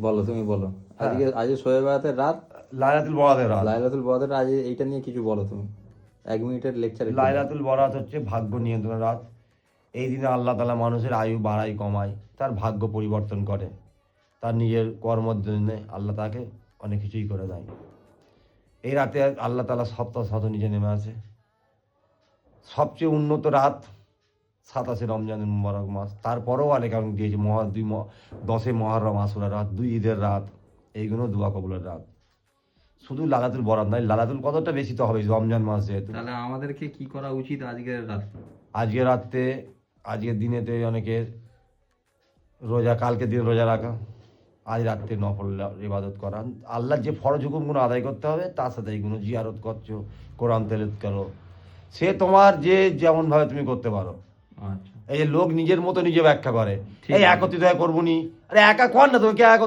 বলো, তুমি বলো। আজকে শোয়ে বেড়াতে রাত, লাইলাতুল বরাতের রাত। লাইলাতুল বরাতের আজ এইটা নিয়ে কিছু বলো তুমি, 1 মিনিটের লেকচার। লাইলাতুল বরাত হচ্ছে ভাগ্য নিয়ন্ত্রণ রাত। এই দিনে আল্লাহ তাআলা মানুষের আয়ু বাড়ায় কমায়, তার ভাগ্য পরিবর্তন করে, তার নিজের কর্মের জন্য আল্লাহ তাকে অনেক কিছুই করে দেয়। এই রাতে আল্লাহ তাআলা সপ্তাহ শত নিচে নেমে আসে। সবচেয়ে উন্নত রাত 27 রমজানের মুবারক মাস, তারপরেও অনেক কারণ দিয়েছে 10 মহররম আশুরা রাত, 2 ঈদের রাত, এইগুলো দোয়া কবুলের রাত। শুধু লাইলাতুল বরাত নয়, লাইলাতুল কদরটা বেশি তো হবে রমজান মাস যেহেতু। তাহলে আমাদেরকে কি করা উচিত আজকের রাত? আজকে রাতে, আজকের দিনেতে অনেকের রোজা, কালকে দিন রোজা রাখা, আজ রাত্রে নফল ইবাদত করা, আল্লাহর যে ফরজ হুকুমগুলো আদায় করতে হবে তার সাথে এইগুলো জিয়ারত করছো, কোরআন তেলাওয়াত করো, সে তোমার যে যেমনভাবে তুমি করতে পারো। আচ্ছা, এই যে লোক নিজের মতো নিজে ব্যাখ্যা করে, ঠিক এই আছে। একত্রিত হয়ে করবো নি, আরে একা কর না, তোমাকে একা করতে